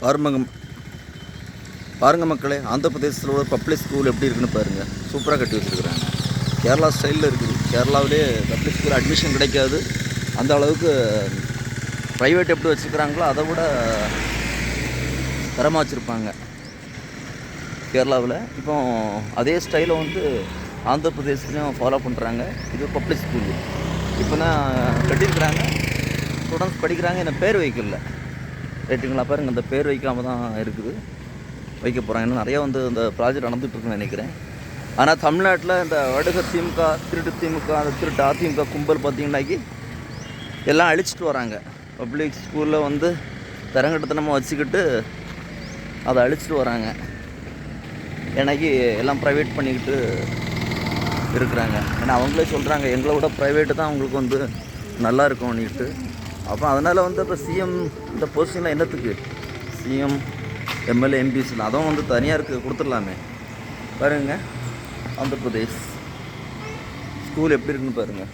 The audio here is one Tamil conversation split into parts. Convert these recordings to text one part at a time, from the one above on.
பாருங்க பாருங்கள் மக்களே, ஆந்திர பிரதேசத்தில் உள்ள பப்ளிக் ஸ்கூல் எப்படி இருக்குன்னு பாருங்கள். சூப்பராக கட்டி வச்சுருக்குறாங்க. கேரளா ஸ்டைலில் இருக்குது. கேரளாவிலே பப்ளிக் ஸ்கூல் அட்மிஷன் கிடைக்காது. அந்த அளவுக்கு ப்ரைவேட் எப்படி வச்சுருக்குறாங்களோ அதை விட தரமாக வச்சுருப்பாங்க கேரளாவில். இப்போ அதே ஸ்டைலை ஆந்திர பிரதேசத்துலேயும் ஃபாலோ பண்ணுறாங்க. இது பப்ளிக் ஸ்கூலு இப்போ தான் கட்டியிருக்கிறாங்க. ஸ்டூடெண்ட்ஸ் படிக்கிறாங்க. என்ன பேர் வைக்கல ரைட்டுங்களா? பாருங்கள், அந்த பேர் வைக்காமல் தான் இருக்குது. வைக்க போகிறாங்க. இன்னும் நிறையா இந்த ப்ராஜெக்ட் நடந்துகிட்ருக்குன்னு நினைக்கிறேன். ஆனால் தமிழ்நாட்டில் இந்த வடுக திமுக, திருட்டு திமுக, அந்த திருட்டு அதிமுக கும்பல் பார்த்திங்கன்னாக்கி எல்லாம் அழிச்சிட்டு வராங்க. பப்ளிக் ஸ்கூலில் தரங்கட்டத்தனமாக வச்சுக்கிட்டு அதை அழிச்சிட்டு வராங்க. ஏன்னாக்கி எல்லாம் ப்ரைவேட் பண்ணிக்கிட்டு இருக்கிறாங்க. ஏன்னா அவங்களே சொல்கிறாங்க, எங்களை விட ப்ரைவேட்டு தான் அவங்களுக்கு நல்லா இருக்கும்னுட்டு. அப்போ அதனால் இப்போ சிஎம் இந்த போஸ்டிங்கில் என்னத்துக்கு சிஎம் எம்எல்ஏ எம்பிஸில் அதுவும் தனியாருக்கு கொடுத்துடலாமே. பாருங்க, ஆந்திர பிரதேஷ் ஸ்கூல் எப்படி இருக்குன்னு பாருங்கள்.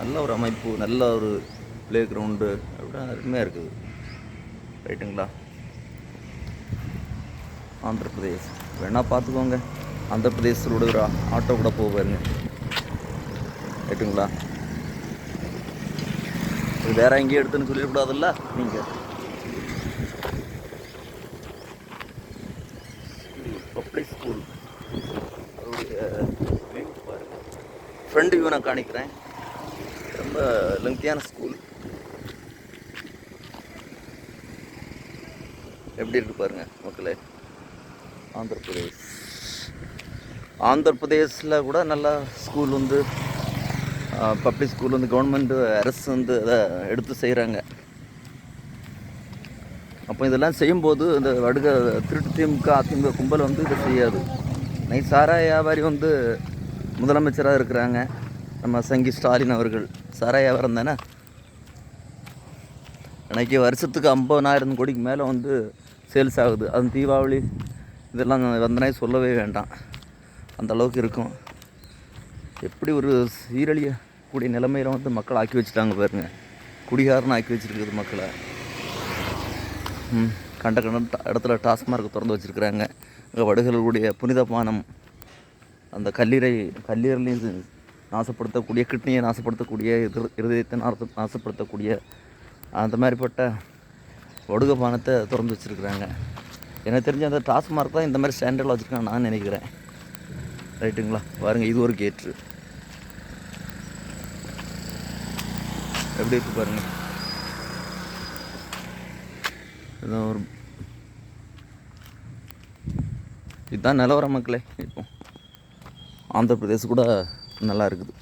நல்ல ஒரு அமைப்பு, நல்ல ஒரு ப்ளே கிரவுண்டு, அப்படி அருமையாக இருக்குது. ரைட்டுங்களா? ஆந்திர பிரதேஷ் வேணால் பார்த்துக்கோங்க. ஆந்திர பிரதேசத்தோட ஒரு ஆட்டோ கூட போக பாருங்க. ரைட்டுங்களா? இது வேறு எங்கேயும் எடுத்துன்னு சொல்லிடக்கூடாதுல்ல நீங்கள். பப்ளிக் ஸ்கூல் அதோடைய பாருங்கள். ஃப்ரெண்ட் வியூ நான் காணிக்கிறேன். ரொம்ப லெங்க்தியான ஸ்கூல். எப்படி இருக்கு பாருங்கள் மக்களே. ஆந்திர பிரதேஷில் கூட நல்ல ஸ்கூல் பப்ளிக் ஸ்கூல் கவர்மெண்ட் அரசு அதை எடுத்து செய்கிறாங்க. அப்போ இதெல்லாம் செய்யும்போது இந்த வடுக திருட்டு திமுக அதிமுக கும்பல் இதை செய்யாது. சாராய வியாபாரி முதலமைச்சராக இருக்கிறாங்க. நம்ம சங்கி ஸ்டாலின் அவர்கள் சாராய வியாபாரம் தானே. அன்றைக்கி வருஷத்துக்கு 50,000 கோடிக்கு மேலே சேல்ஸ் ஆகுது. அது தீபாவளி இதெல்லாம் வந்தனே சொல்லவே வேண்டாம். அந்த அளவுக்கு இருக்கும். எப்படி ஒரு சீரழியக்கூடிய நிலைமையில் மக்களை ஆக்கி வச்சுட்டாங்க பாருங்கள். குடிகாரன்னு ஆக்கி வச்சுருக்குது மக்களை. கண்ட இடத்துல டாஸ்மார்க் திறந்து வச்சுருக்குறாங்க. அங்கே வடுகளுடைய புனித பானம், அந்த கல்லீரலையும் நாசப்படுத்தக்கூடிய, கிட்னியை நாசப்படுத்தக்கூடிய, இருதயத்தை நாசப்படுத்தக்கூடிய அந்த மாதிரிப்பட்ட வடுக பானத்தை திறந்து வச்சுருக்குறாங்க. எனக்கு தெரிஞ்ச அந்த டாஸ்மார்க் தான் இந்த மாதிரி ஸ்டாண்டர்டில் வச்சுருக்காங்க நான் நினைக்கிறேன். ரைட்டுங்களா? பாருங்கள், இது ஒரு கேட்ரு எப்படி இருக்குது பாருங்கள். இதுதான் நிலவர மக்களே. இப்போ ஆந்திர பிரதேஷ் கூட நல்லா இருக்குது.